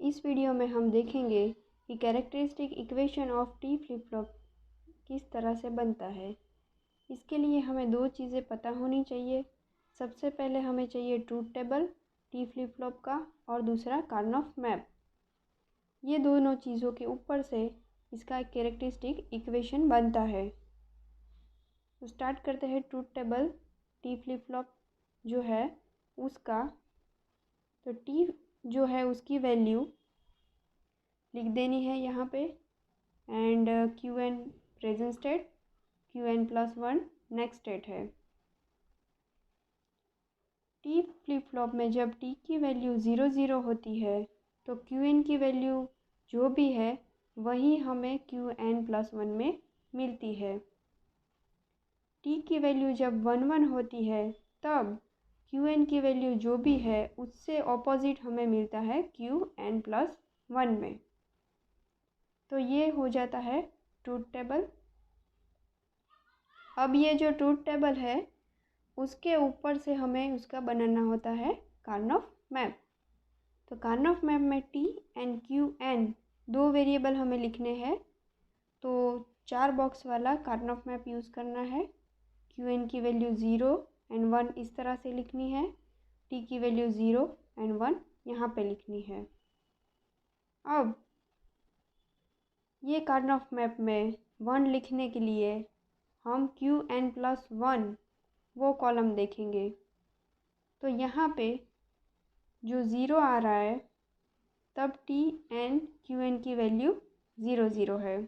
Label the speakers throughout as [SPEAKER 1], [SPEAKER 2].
[SPEAKER 1] इस वीडियो में हम देखेंगे कि characteristic equation of T flip flop किस तरह से बनता है। इसके लिए हमें दो चीज़ें पता होनी चाहिए। सबसे पहले हमें चाहिए truth table T flip flop का और दूसरा कार्नोफ मैप। ये दोनों चीज़ों के ऊपर से इसका एक कैरेक्टरिस्टिक इक्वेशन बनता है। तो स्टार्ट करते हैं truth table T flip flop जो है उसका। तो टी जो है उसकी वैल्यू लिख देनी है यहाँ पे and Q N present state, Q N plus one next state है। टी फ्लिप फ्लॉप में जब टी की वैल्यू 0 होती है तो क्यू एन की वैल्यू जो भी है वही हमें क्यू एन प्लस वन में मिलती है। टी की वैल्यू जब 1 होती है तब क्यू एन की वैल्यू जो भी है उससे ऑपोजिट हमें मिलता है क्यू एन प्लस वन में। तो ये हो जाता है ट्रूथ टेबल। अब ये जो ट्रूथ टेबल है उसके ऊपर से हमें उसका बनाना होता है कार्नोफ मैप। तो कार्नोफ मैप में टी एंड क्यू एन दो वेरिएबल हमें लिखने हैं। तो 4 बॉक्स वाला कार्नोफ मैप यूज़ करना है। क्यू एन की वैल्यू 0 एंड 1 इस तरह से लिखनी है, टी की वैल्यू 0 एंड 1 यहाँ पे लिखनी है। अब ये कार्नोफ मैप में 1 लिखने के लिए हम क्यू एन प्लस वन वो कॉलम देखेंगे। तो यहाँ पे जो 0 आ रहा है तब टी एन क्यू एन की वैल्यू 0 है,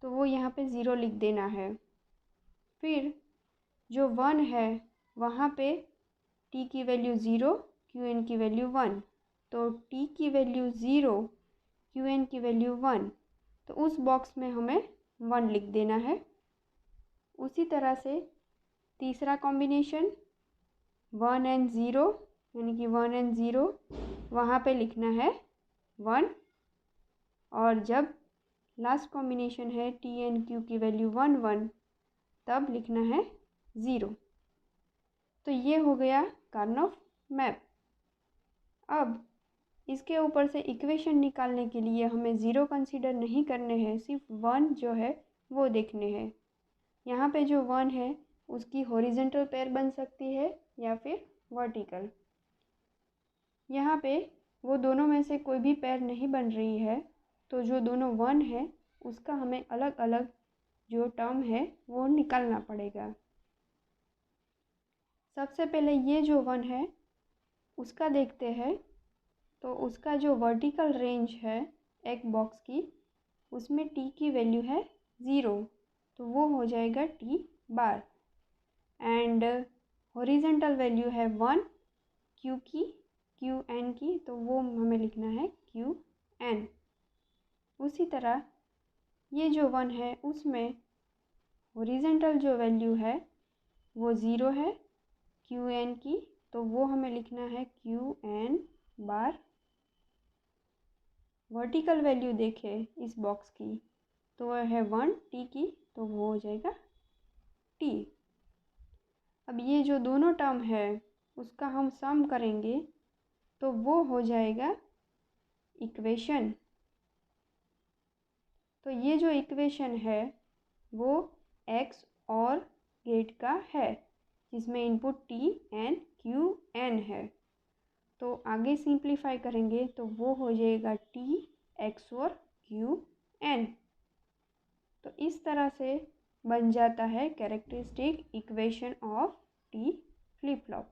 [SPEAKER 1] तो वो यहाँ पे 0 लिख देना है। फिर जो 1 है वहाँ पे टी की वैल्यू 0, क्यू एन की वैल्यू 1, तो टी की वैल्यू 0, क्यू एन की वैल्यू 1, तो उस बॉक्स में हमें 1 लिख देना है। उसी तरह से तीसरा कॉम्बिनेशन 1 एंड 0 यानी कि 1 एंड 0 वहाँ पे लिखना है 1, और जब लास्ट कॉम्बिनेशन है टी एंड क्यू की वैल्यू 1 1 तब लिखना है 0। तो ये हो गया कार्नोफ मैप। अब इसके ऊपर से इक्वेशन निकालने के लिए हमें 0 कंसीडर नहीं करने हैं, सिर्फ 1 जो है वो देखने हैं। यहाँ पे जो 1 है उसकी हॉरिजॉन्टल पेयर बन सकती है या फिर वर्टिकल। यहाँ पे वो दोनों में से कोई भी पेयर नहीं बन रही है, तो जो दोनों 1 है उसका हमें अलग अलग जो टर्म है वो निकालना पड़ेगा। सबसे पहले ये जो 1 है उसका देखते हैं। तो उसका जो वर्टिकल रेंज है एक बॉक्स की उसमें टी की वैल्यू है 0, तो वो हो जाएगा T bar. And horizontal value है 1 क्यू की, क्यू एन की, तो वो हमें लिखना है क्यू एन। उसी तरह ये जो 1 है उसमें हॉरिजॉन्टल जो वैल्यू है वो 0 है क्यू एन की, तो वो हमें लिखना है क्यू एन बार। वर्टिकल वैल्यू देखें इस बॉक्स की तो वह है 1 टी की, तो वो हो जाएगा टी। अब ये जो दोनों टर्म है उसका हम सम करेंगे तो वो हो जाएगा इक्वेशन। तो ये जो इक्वेशन है वो एक्स और गेट का है जिसमें input T and Q N है। तो आगे सिंप्लीफाई करेंगे तो वो हो जाएगा टी एक्स और क्यू एन। तो इस तरह से बन जाता है characteristic equation of T flip flop.